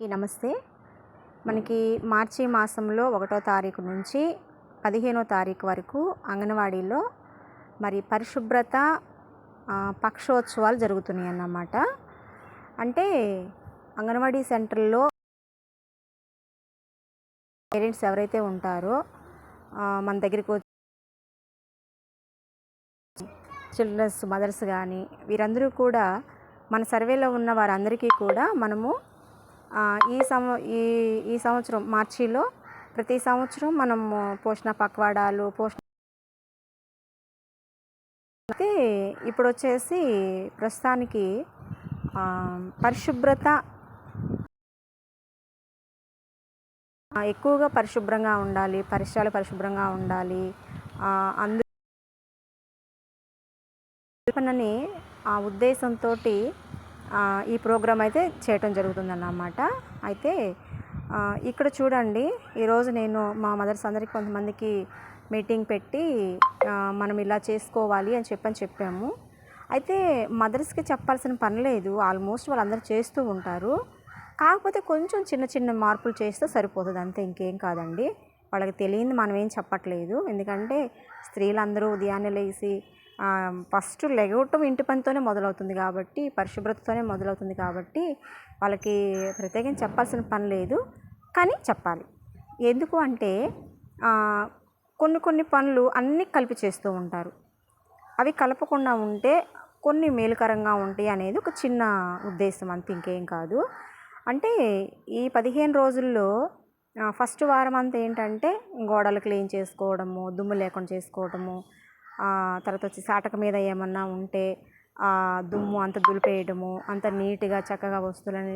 నమస్తే. మనకి మార్చి మాసంలో 1వ తారీఖు నుంచి 15వ తారీఖు వరకు అంగన్వాడీలో మరి పరిశుభ్రత పక్షోత్సవాలు జరుగుతున్నాయి అన్నమాట. అంటే అంగన్వాడీ సెంటర్లో పేరెంట్స్ ఎవరైతే ఉంటారో మన దగ్గరికి వచ్చి చిల్డ్రన్స్ మదర్స్ కానీ వీరందరూ కూడా మన సర్వేలో ఉన్న వారందరికీ కూడా మనము ఈ సంవత్సరం మార్చిలో ప్రతి సంవత్సరం మనము పోషణ పక్వాడాలు అయితే ఇప్పుడు వచ్చేసి ప్రస్తుతానికి పరిశుభ్రత ఎక్కువగా పరిశుభ్రంగా ఉండాలి, పరిసరాలు పరిశుభ్రంగా ఉండాలి అందుకని ఆ ఉద్దేశంతో ఈ ప్రోగ్రాం అయితే చేయటం జరుగుతుందన్నమాట. అయితే ఇక్కడ చూడండి, ఈరోజు నేను మా మదర్స్ అందరికీ కొంతమందికి మీటింగ్ పెట్టి మనం ఇలా చేసుకోవాలి అని చెప్పాము. అయితే మదర్స్కి చెప్పాల్సిన పని లేదు, ఆల్మోస్ట్ వాళ్ళందరూ చేస్తూ ఉంటారు. కాకపోతే కొంచెం చిన్న చిన్న మార్పులు చేస్తే సరిపోతుంది, అంతే, ఇంకేం కాదండి. వాళ్ళకి తెలియంది మనం ఏం చెప్పట్లేదు. ఎందుకంటే స్త్రీలందరూ ఉదయాన్నే లేచి ఫస్ట్ లెగవటం ఇంటి పనితోనే మొదలవుతుంది కాబట్టి, పరిశుభ్రతతోనే మొదలవుతుంది కాబట్టి వాళ్ళకి ప్రత్యేకంగా చెప్పాల్సిన పని లేదు. కానీ చెప్పాలి. ఎందుకు అంటే కొన్ని పనులు అన్నీ కలిపి చేస్తూ ఉంటారు. అవి కలపకుండా ఉంటే కొన్ని మేలుకరంగా ఉంటాయి అనేది ఒక చిన్న ఉద్దేశం, అంతే, ఇంకేం కాదు. అంటే ఈ 15 రోజుల్లో ఫస్ట్ వారం అంతా ఏంటంటే గోడలు క్లీన్ చేసుకోవడము, దుమ్ము లేకుండా చేసుకోవడము, తర్వాత వచ్చి సాటక మీద ఏమన్నా ఉంటే దుమ్ము అంత దులిపేయడము, అంత నీట్గా చక్కగా వస్తువులని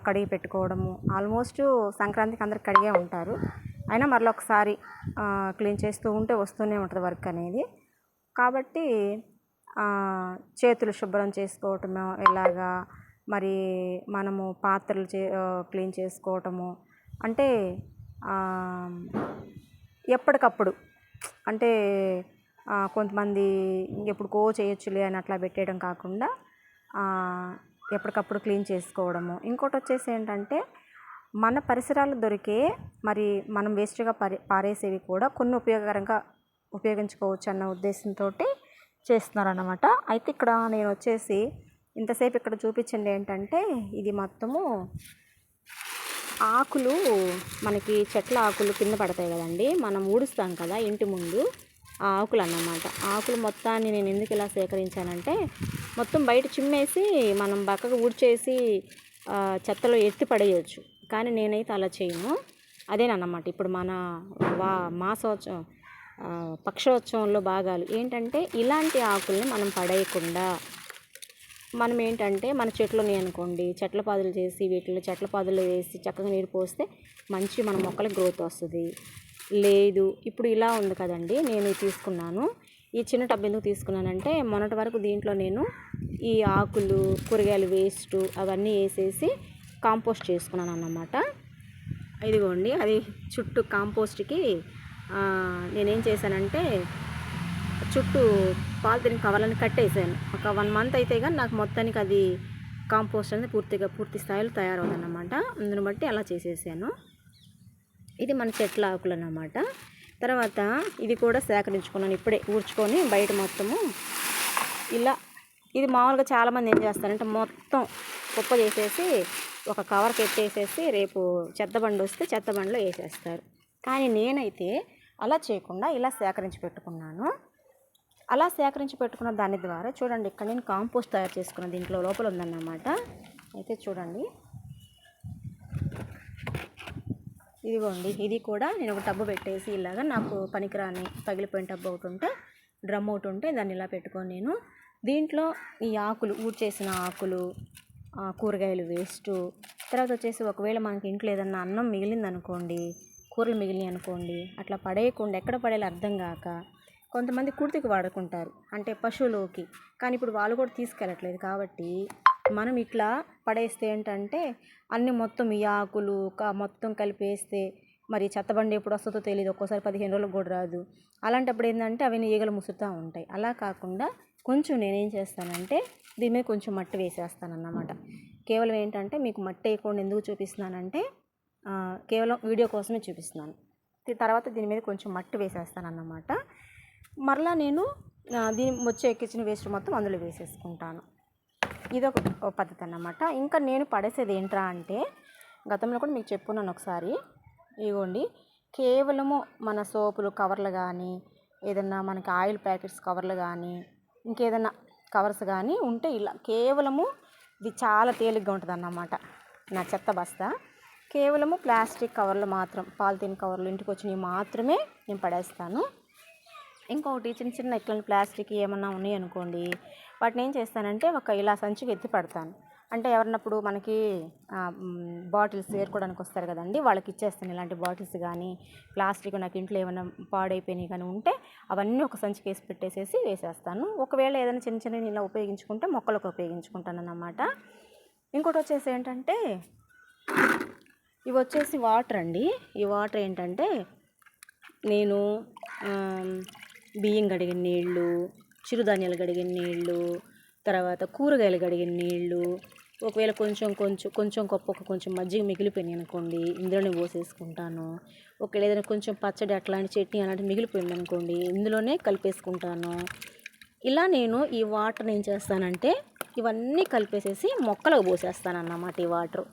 కడిగి పెట్టుకోవడము. ఆల్మోస్ట్ సంక్రాంతికి అందరు కడిగే ఉంటారు, అయినా మరలా ఒకసారి క్లీన్ చేస్తూ ఉంటే వస్తూనే ఉంటుంది వర్క్ అనేది. కాబట్టి చేతులు శుభ్రం చేసుకోవటము ఎలాగా, మరి మనము పాత్రలు క్లీన్ చేసుకోవటము, అంటే ఎప్పటికప్పుడు, అంటే కొంతమంది ఎప్పుడుకో చేయొచ్చులే అని అట్లా పెట్టేయడం కాకుండా ఎప్పటికప్పుడు క్లీన్ చేసుకోవడము. ఇంకోటి వచ్చేసి ఏంటంటే మన పరిసరాలు దొరికే మరి మనం వేస్ట్గా పారేసేవి కూడా కొన్ని ఉపయోగించుకోవచ్చు అన్న ఉద్దేశంతో చేస్తున్నారన్నమాట. అయితే ఇక్కడ నేను వచ్చేసి ఇంతసేపు ఇక్కడ చూపించింది ఏంటంటే ఇది మొత్తము ఆకులు, మనకి చెట్ల ఆకులు కింద పడతాయి కదండి, మనం ఊడుస్తాం కదా ఇంటి ముందు, ఆ ఆకులు అన్నమాట. ఆకులు మొత్తాన్ని నేను ఎందుకు ఇలా సేకరించానంటే మొత్తం బయట చిమ్మేసి మనం పక్కకు ఊడ్చేసి చెత్తలో ఎత్తి పడేయచ్చు, కానీ నేనైతే అలా చేయను. అదేనన్నమాట ఇప్పుడు మన మాసోత్సవం పక్షోత్సవంలో భాగాలు ఏంటంటే ఇలాంటి ఆకుల్ని మనం పడేయకుండా మనం ఏంటంటే మన చెట్లని అనుకోండి చెట్ల పాదులు చేసి వీటిలో చెట్ల పాదులు వేసి చక్కగా నీరు పోస్తే మంచి మన మొక్కలకు గ్రోత్ వస్తుంది. లేదు ఇప్పుడు ఇలా ఉంది కదండి, నేను తీసుకున్నాను ఈ చిన్న టబ్. ఎందుకు తీసుకున్నానంటే మొన్నటి వరకు దీంట్లో నేను ఈ ఆకులు, కూరగాయలు వేస్ట్ అవన్నీ వేసేసి కాంపోస్ట్ చేసుకున్నాను అన్నమాట. ఇదిగోండి, అది చుట్టూ కాంపోస్ట్కి నేనేం చేశానంటే చుట్టూ పాలిథిన్ కవర్లను కట్టేసాను. ఒక 1 మంత్ అయితే కానీ నాకు మొత్తానికి అది కాంపోస్ట్ అనేది పూర్తి స్థాయిలో తయారవుతుందన్నమాట. అందుని బట్టి అలా చేసేసాను. ఇది మన చెట్ల ఆకులు అన్నమాట. తర్వాత ఇది కూడా సేకరించుకున్నాను ఇప్పుడే ఊడ్చుకొని బయట మొత్తము ఇలా. ఇది మామూలుగా చాలామంది ఏం చేస్తారంటే మొత్తం కుప్ప చేసేసి ఒక కవర్కి ఎత్తేసేసి రేపు చెత్తబండి వస్తే చెత్తబండిలో వేసేస్తారు. కానీ నేనైతే అలా చేయకుండా ఇలా సేకరించి పెట్టుకున్నాను. అలా సేకరించి పెట్టుకున్న దాని ద్వారా చూడండి, ఇక్కడ నేను కాంపోస్ట్ తయారు చేసుకున్న దీంట్లో లోపల ఉందన్నమాట. అయితే చూడండి, ఇదిగోండి, ఇది కూడా నేను ఒక టబ్బు పెట్టేసి ఇలాగా నాకు పనికిరాని పగిలిపోయిన టబ్బు ఒకటి ఉంటే, డ్రమ్ ఒకటి ఉంటే దాన్ని ఇలా పెట్టుకొని నేను దీంట్లో ఈ ఆకులు, ఊడ్చేసిన ఆకులు, కూరగాయలు వేస్ట్, తర్వాత వచ్చేసి ఒకవేళ మనకి ఇంట్లో ఏదన్నా అన్నం మిగిలిందనుకోండి, కూరలు మిగిలినాయి అనుకోండి, అట్లా పడేయకుండా ఎక్కడ పడేయాలో అర్థం కాక కొంతమంది కుర్తికి వాడుకుంటారు, అంటే పశువులోకి. కానీ ఇప్పుడు వాళ్ళు కూడా తీసుకెళ్ళట్లేదు కాబట్టి మనం ఇట్లా పడేస్తే ఏంటంటే అన్నీ మొత్తం ఈ ఆకులు మొత్తం కలిపేస్తే మరి చెత్తబండి ఎప్పుడు వస్తుందో తెలియదు, ఒక్కోసారి 15 రోజులకు కూడా రాదు. అలాంటప్పుడు ఏంటంటే అవి ఈగలు ముసురుతూ ఉంటాయి. అలా కాకుండా కొంచెం నేనేం చేస్తానంటే దీని మీద కొంచెం మట్టి వేసేస్తానన్నమాట. కేవలం ఏంటంటే మీకు మట్టి వేయకుండా ఎందుకు చూపిస్తున్నానంటే కేవలం వీడియో కోసమే చూపిస్తున్నాను. తర్వాత దీని మీద కొంచెం మట్టి వేసేస్తాను అన్నమాట. మరలా నేను దీని వచ్చే కిచెన్ వేస్ట్ మొత్తం అందులో వేసేసుకుంటాను. ఇదొక పద్ధతి అన్నమాట. ఇంకా నేను పడేసేది ఏంట్రా అంటే, గతంలో కూడా మీకు చెప్పుకున్నాను ఒకసారి. ఇదిగోండి, కేవలము మన సోపులు కవర్లు కానీ, ఏదన్నా మనకి ఆయిల్ ప్యాకెట్స్ కవర్లు కానీ, ఇంకేదన్నా కవర్స్ కానీ ఉంటే ఇలా కేవలము ఇది చాలా తేలిగ్గా ఉంటుంది అన్నమాట. నా చెత్త బస్తా కేవలము ప్లాస్టిక్ కవర్లు మాత్రం, పాలిథిన్ కవర్లు ఇంటికి వచ్చినవి మాత్రమే నేను పడేస్తాను. ఇంకొకటి చిన్న చిన్న ఇట్లా ప్లాస్టిక్ ఏమన్నా ఉన్నాయి అనుకోండి, వాటిని ఏం చేస్తానంటే ఒక ఇలా సంచికి ఎత్తి పెడతాను. అంటే ఎవరినప్పుడు మనకి బాటిల్స్ ఏరుకోవడానికి వస్తారు కదండి, వాళ్ళకి ఇచ్చేస్తాను. ఇలాంటి బాటిల్స్ కానీ ప్లాస్టిక్ నాకు ఇంట్లో ఏమైనా పాడైపోయినాయి కానీ ఉంటే అవన్నీ ఒక సంచికి వేసి పెట్టేసేసి వేసేస్తాను. ఒకవేళ ఏదైనా చిన్న చిన్న ఇలా ఉపయోగించుకుంటే మొక్కలకు ఉపయోగించుకుంటాను అన్నమాట. ఇంకోటి వచ్చేసి ఏంటంటే, ఇవి వచ్చేసి వాటర్ అండి. ఈ వాటర్ ఏంటంటే, నేను బియ్యం కడిగిన నీళ్ళు, చిరుధాన్యాలు కడిగిన నీళ్ళు, తర్వాత కూరగాయలు కడిగిన నీళ్ళు, ఒకవేళ కొంచెం గొప్ప కొంచెం మజ్జిగ మిగిలిపోయినాయి అనుకోండి, ఇందులోనే పోసేసుకుంటాను. ఒకవేళ ఏదైనా కొంచెం పచ్చడి అట్లాంటి చట్నీ అలాంటి మిగిలిపోయింది అనుకోండి, ఇందులోనే కలిపేసుకుంటాను. ఇలా నేను ఈ వాటర్ ఏం చేస్తానంటే, ఇవన్నీ కలిపేసేసి మొక్కలకు పోసేస్తాను అన్నమాట. ఈ వాటర్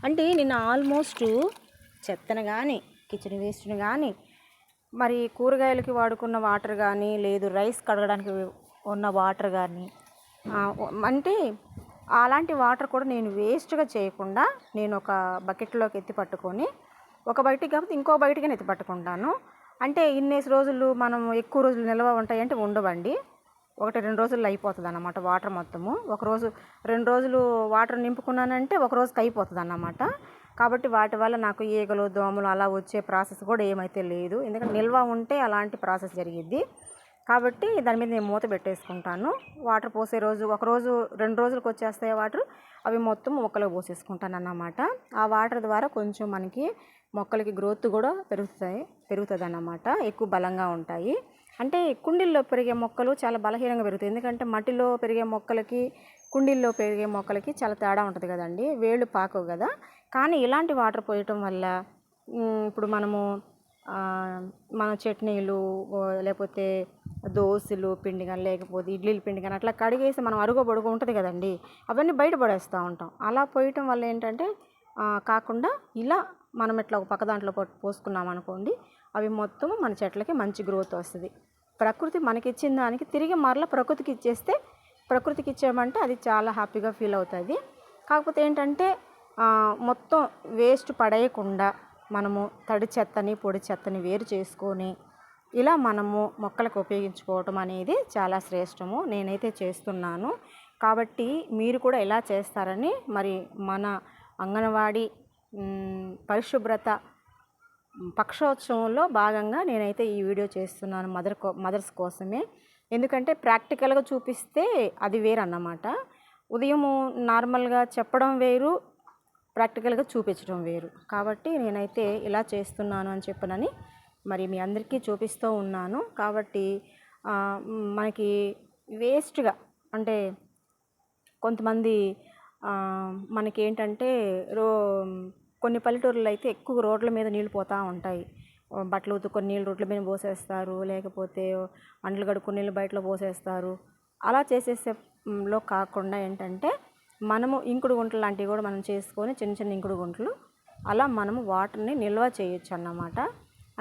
అంటే నేను ఆల్మోస్ట్ చెత్తను కానీ, కిచెన్ వేస్ట్ని కానీ, మరి కూరగాయలకి వాడుకున్న వాటర్ కానీ, లేదు రైస్ కడగడానికి ఉన్న వాటర్ కానీ, అంటే అలాంటి వాటర్ కూడా నేను వేస్ట్గా చేయకుండా నేను ఒక బకెట్లోకి ఎత్తి పట్టుకొని, ఒక బయటికి కాకపోతే ఇంకో బయటికి ఎత్తి పట్టుకుంటాను. అంటే ఇన్నేసి రోజులు మనం ఎక్కువ రోజులు నిల్వ ఉంటాయంటే ఉండవండి. 1-2 రోజుల్లో అయిపోతుంది అన్నమాట వాటర్ మొత్తము. 2 రోజులు వాటర్ నింపుకున్నానంటే ఒక రోజుకి అయిపోతుంది అన్నమాట. కాబట్టి వాటి వల్ల నాకు ఈగలు దోమలు అలా వచ్చే ప్రాసెస్ కూడా ఏమైతే లేదు. ఎందుకంటే నిల్వ ఉంటే అలాంటి ప్రాసెస్ జరిగిద్ది. కాబట్టి దాని మీద నేను మూత పెట్టేసుకుంటాను. వాటర్ పోసే రోజు 2 రోజులకు వచ్చేస్తాయి వాటర్, అవి మొత్తం మొక్కలకు పోసేసుకుంటాను అన్నమాట. ఆ వాటర్ ద్వారా కొంచెం మనకి మొక్కలకి గ్రోత్ కూడా పెరుగుతుంది అన్నమాట. ఎక్కువ బలంగా ఉంటాయి. అంటే కుండీల్లో పెరిగే మొక్కలు చాలా బలహీనంగా పెరుగుతాయి. ఎందుకంటే మట్టిలో పెరిగే మొక్కలకి, కుండీల్లో పెరిగే మొక్కలకి చాలా తేడా ఉంటుంది కదండి, వేళ్ళు పాకవు కదా. కానీ ఇలాంటి వాటర్ పోయటం వల్ల ఇప్పుడు మన చట్నీలు లేకపోతే దోశలు పిండి కానీ, లేకపోతే ఇడ్లీల పిండి కానీ అట్లా కడిగేసి మనం అరుగు పొడుగు ఉంటుంది కదండి, అవన్నీ బయట పడేస్తూ ఉంటాం. అలా పోయటం వల్ల ఏంటంటే కాకుండా ఇలా మనం ఇట్లా ఒక పక్క దాంట్లో పోసుకున్నాం అనుకోండి, అవి మొత్తం మన చెట్లకి మంచి గ్రోత్ వస్తుంది. ప్రకృతి మనకిచ్చిన దానికి తిరిగి మరలా ప్రకృతికి ఇచ్చేస్తే, ప్రకృతికి ఇచ్చామంటే అది చాలా హ్యాపీగా ఫీల్ అవుతుంది. కాకపోతే ఏంటంటే మొత్తం వేస్ట్ పడేయకుండా మనము తడి చెత్తని పొడి చెత్తని వేరు చేసుకొని ఇలా మనము మొక్కలకు ఉపయోగించుకోవటం అనేది చాలా శ్రేష్టము. నేనైతే చేస్తున్నాను. కాబట్టి మీరు కూడా ఎలా చేస్తారని, మరి మన అంగన్వాడీ పరిశుభ్రత పక్షోత్సవంలో భాగంగా నేనైతే ఈ వీడియో చేస్తున్నాను మదర్స్ కోసమే. ఎందుకంటే ప్రాక్టికల్గా చూపిస్తే అది వేరు అన్నమాట. ఉదయము నార్మల్గా చెప్పడం వేరు, ప్రాక్టికల్గా చూపించడం వేరు. కాబట్టి నేనైతే ఇలా చేస్తున్నాను అని చెప్పనని మరి మీ అందరికీ చూపిస్తూ ఉన్నాను. కాబట్టి మనకి వేస్ట్గా అంటే కొంతమంది మనకేంటంటే కొన్ని పల్లెటూరులో అయితే ఎక్కువ రోడ్ల మీద నీళ్ళు పోతూ ఉంటాయి. బట్టలు ఉతుక్కొని నీళ్ళు రోడ్ల మీద పోసేస్తారు, లేకపోతే అంట్లు కడుక్కుని నీళ్ళు బయటలో పోసేస్తారు. అలా చేసేసేలో కాకుండా ఏంటంటే మనము ఇంకుడు గుంటలు లాంటివి కూడా మనం చేసుకొని, చిన్న చిన్న ఇంకుడు గుంటలు అలా మనము వాటర్ని నిల్వ చేయొచ్చు అన్నమాట.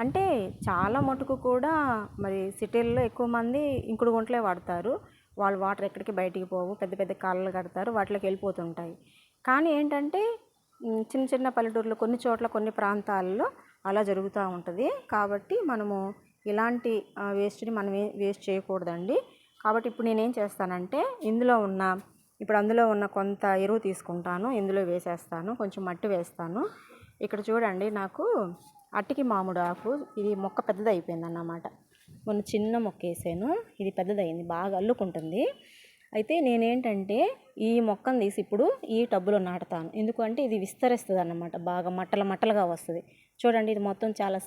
అంటే చాలా మటుకు కూడా మరి సిటీల్లో ఎక్కువ మంది ఇంకుడు గుంటలే వాడతారు. వాళ్ళు వాటర్ ఎక్కడికి బయటికి పోవు, పెద్ద పెద్ద కాలువలు కడతారు, వాటిలోకి వెళ్ళిపోతుంటాయి. కానీ ఏంటంటే చిన్న చిన్న పల్లెటూరులో కొన్ని చోట్ల కొన్ని ప్రాంతాల్లో అలా జరుగుతూ ఉంటుంది. కాబట్టి మనము ఇలాంటి వేస్ట్ని మనం వేస్ట్ చేయకూడదండి. కాబట్టి ఇప్పుడు నేనేం చేస్తానంటే అందులో ఉన్న కొంత ఎరువు తీసుకుంటాను, ఇందులో వేసేస్తాను, కొంచెం మట్టి వేస్తాను. ఇక్కడ చూడండి, నాకు అట్టికి మామిడి ఆకు, ఇది మొక్క పెద్దది అయిపోయిందన్నమాట. మొన్న చిన్న మొక్క వేసాను, ఇది పెద్దదయింది, బాగా అల్లుకుంటుంది. అయితే నేనేంటంటే ఈ మొక్కను తీసి ఇప్పుడు ఈ టబ్బులో నాటుతాను. ఎందుకంటే ఇది విస్తరిస్తుంది అన్నమాట, బాగా మట్టలుగా వస్తుంది. చూడండి, ఇది మొత్తం చాలా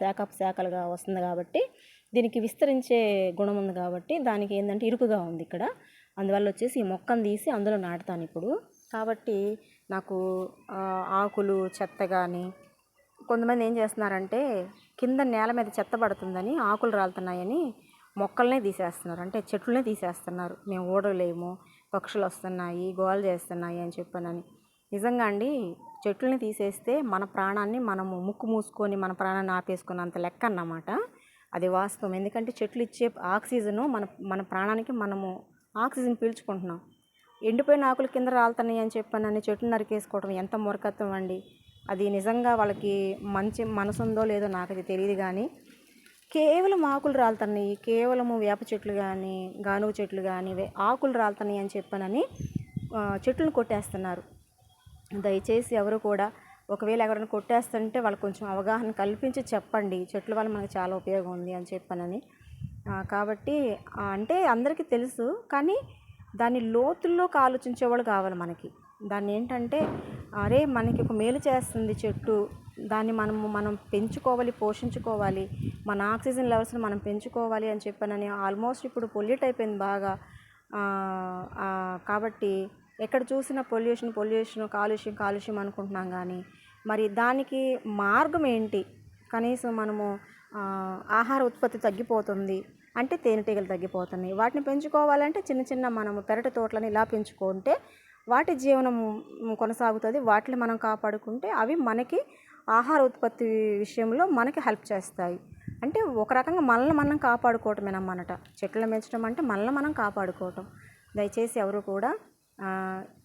శాఖలుగా వస్తుంది. కాబట్టి దీనికి విస్తరించే గుణం ఉంది. కాబట్టి దానికి ఏంటంటే ఇరుకుగా ఉంది ఇక్కడ. అందువల్ల వచ్చేసి ఈ మొక్కను తీసి అందులో నాటుతాను ఇప్పుడు. కాబట్టి నాకు ఆకులు చెత్త కానీ, కొంతమంది ఏం చేస్తున్నారంటే కింద నేల మీద చెత్త పడుతుందని, ఆకులు రాలుతున్నాయని మొక్కలనే తీసేస్తున్నారు, అంటే చెట్లనే తీసేస్తున్నారు. మేము ఓడలేము, పక్షులు వస్తున్నాయి, గోల చేస్తున్నాయి అని చెప్పానని. నిజంగా అండి, చెట్లని తీసేస్తే మన ప్రాణాన్ని మనము ముక్కు మూసుకొని మన ప్రాణాన్ని ఆపేసుకున్నంత లెక్క అన్నమాట. అది వాస్తవం. ఎందుకంటే చెట్లు ఇచ్చే ఆక్సిజను మన మన ప్రాణానికి మనము ఆక్సిజన్ పీల్చుకుంటున్నాం. ఎండిపోయిన ఆకులు కింద రాలుతున్నాయి అని చెప్పానని చెట్లు నరికేసుకోవడం ఎంత మూర్ఖత్వం అండి. అది నిజంగా వాళ్ళకి మంచి మనసు ఉందో లేదో నాకైతే తెలియదు, కానీ కేవలం ఆకులు రాలుతున్నాయి, కేవలము వేప చెట్లు కానీ, గానుగ చెట్లు కానీ ఆకులు రాలుతున్నాయి అని చెప్పానని చెట్లను కొట్టేస్తున్నారు. దయచేసి ఎవరు కూడా ఒకవేళ ఎవరైనా కొట్టేస్తుంటే వాళ్ళకి కొంచెం అవగాహన కల్పించి చెప్పండి, చెట్ల వల్ల మనకు చాలా ఉపయోగం ఉంది అని చెప్పానని. కాబట్టి అంటే అందరికీ తెలుసు, కానీ దాని లోతుల్లోకి ఆలోచించేవాళ్ళు కావాలి మనకి. దాన్ని ఏంటంటే, అరే మనకి ఒక మేలు చేస్తుంది చెట్టు, దాన్ని మనం పెంచుకోవాలి, పోషించుకోవాలి, మన ఆక్సిజన్ లెవెల్స్ని మనం పెంచుకోవాలి అని చెప్పానని. ఆల్మోస్ట్ ఇప్పుడు పొల్యూట్ అయిపోయింది బాగా. కాబట్టి ఎక్కడ చూసినా పొల్యూషన్, కాలుష్యం అనుకుంటున్నాం. కానీ మరి దానికి మార్గం ఏంటి? కనీసం మనము ఆహార ఉత్పత్తి తగ్గిపోతుంది అంటే తేనెటీగలు తగ్గిపోతున్నాయి. వాటిని పెంచుకోవాలంటే చిన్న మనము పెరటి తోటలను ఇలా పెంచుకుంటే వాటి జీవనం కొనసాగుతుంది. వాటిని మనం కాపాడుకుంటే అవి మనకి ఆహార ఉత్పత్తి విషయంలో మనకి హెల్ప్ చేస్తాయి. అంటే ఒక రకంగా మనల్ని మనం కాపాడుకోవటమేనమాట. చెట్లను పెంచడం అంటే మనల్ని మనం కాపాడుకోవటం. దయచేసి ఎవరు కూడా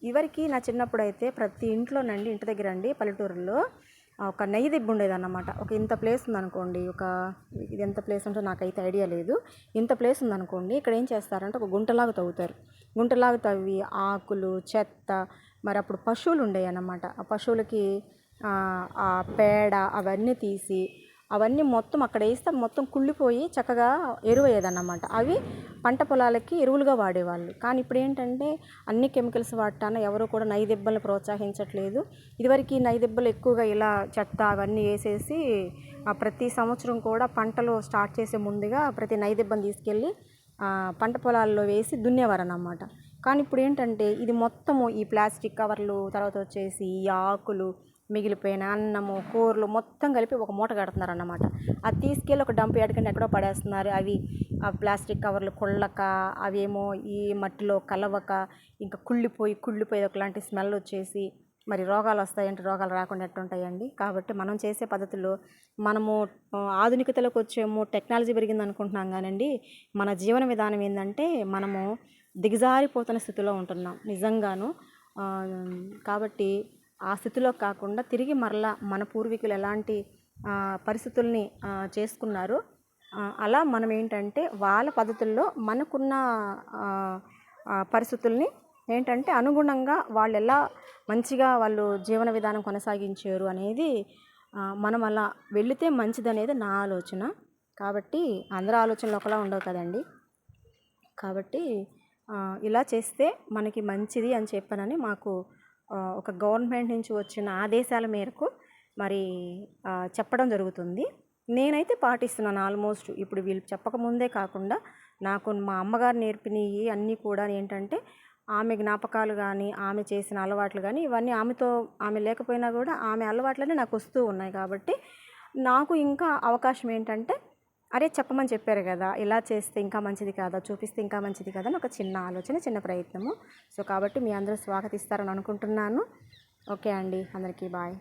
ఇవరికి నా చిన్నప్పుడు అయితే ప్రతి ఇంట్లోనండి, ఇంటి దగ్గర అండి, పల్లెటూరులో ఒక నెయ్యి దిబ్బ ఉండేదన్నమాట. ఒక ఇంత ప్లేస్ ఉందనుకోండి, ఇది ఎంత ప్లేస్ ఉంటో నాకైతే ఐడియా లేదు. ఇంత ప్లేస్ ఉందనుకోండి, ఇక్కడ ఏం చేస్తారంటే ఒక గుంటలాగా తవ్వుతారు. గుంటలాగా తవ్వి ఆకులు, చెత్త, మరి అప్పుడు పశువులు ఉండేవి అన్నమాట. ఆ పశువులకి ఆ పేడ అవన్నీ తీసి అవన్నీ మొత్తం అక్కడ వేస్తే మొత్తం కుళ్ళిపోయి చక్కగా ఎరువయ్యేదన్నమాట. అవి పంట పొలాలకి ఎరువులుగా వాడేవాళ్ళు. కానీ ఇప్పుడు ఏంటంటే అన్ని కెమికల్స్ వాడటాన ఎవరు కూడా నైదిబ్బలను ప్రోత్సహించట్లేదు. ఇదివరకు నైదిబ్బలు ఎక్కువగా ఇలా చెత్త అవన్నీ వేసేసి ప్రతి సంవత్సరం కూడా పంటలు స్టార్ట్ చేసే ముందుగా ప్రతి నైదిబ్బను తీసుకెళ్ళి పంట పొలాల్లో వేసి దున్నేవారన్నమాట. కానీ ఇప్పుడు ఏంటంటే ఇది మొత్తము ఈ ప్లాస్టిక్ కవర్లు, తర్వాత వచ్చేసి ఈ ఆకులు, మిగిలిపోయిన అన్నము, కూరలు మొత్తం కలిపి ఒక మూట కడుతున్నారు అన్నమాట. అది తీసుకెళ్ళి ఒక డంప్ యార్డ్కి ఎక్కడో పడేస్తున్నారు. అవి ఆ ప్లాస్టిక్ కవర్లు కుళ్ళక, అవేమో ఈ మట్టిలో కలవక ఇంకా కుళ్ళిపోయి ఒకలాంటి స్మెల్ వచ్చేసి మరి రోగాలు వస్తాయంటే రోగాలు రాకుండా ఎట్టుంటాయండి. కాబట్టి మనం చేసే పద్ధతిలో మనము ఆధునికతలోకి వచ్చేమో, టెక్నాలజీ పెరిగింది అనుకుంటున్నాం, కానండి మన జీవన విధానం ఏంటంటే మనము దిగజారిపోతున్న స్థితిలో ఉంటున్నాం నిజంగాను. కాబట్టి ఆ స్థితిలో కాకుండా తిరిగి మరలా మన పూర్వీకులు ఎలాంటి పరిస్థితుల్ని చేసుకున్నారు, అలా మనం ఏంటంటే వాళ్ళ పద్ధతుల్లో మనకున్న పరిస్థితుల్ని ఏంటంటే అనుగుణంగా వాళ్ళు ఎలా మంచిగా వాళ్ళు జీవన విధానం కొనసాగించారు అనేది మనం అలా వెళితే మంచిదనేది నా ఆలోచన. కాబట్టి అందరి ఆలోచనలు ఒకలా ఉండవు కదండి. కాబట్టి ఇలా చేస్తే మనకి మంచిది అని చెప్పానని మాకు ఒక గవర్నమెంట్ నుంచి వచ్చిన ఆదేశాల మేరకు మరి చెప్పడం జరుగుతుంది. నేనైతే పాటిస్తున్నాను ఆల్మోస్ట్. ఇప్పుడు వీళ్ళు చెప్పకముందే కాకుండా నాకు మా అమ్మగారు నేర్పినవి అన్నీ కూడా ఏంటంటే ఆమె జ్ఞాపకాలు కానీ, ఆమె చేసిన అలవాట్లు కానీ, ఇవన్నీ ఆమె లేకపోయినా కూడా ఆమె అలవాట్లనే నాకు వస్తూ ఉన్నాయి. కాబట్టి నాకు ఇంకా అవకాశం ఏంటంటే, అరే చెప్పమని చెప్పారు కదా, ఇలా చేస్తే ఇంకా మంచిది కాదా, చూపిస్తే ఇంకా మంచిది కదా అని ఒక చిన్న ఆలోచన, చిన్న ప్రయత్నము. సో కాబట్టి మీ అందరూ స్వాగతిస్తారని అనుకుంటున్నాను. ఓకే అండి, అందరికీ బాయ్.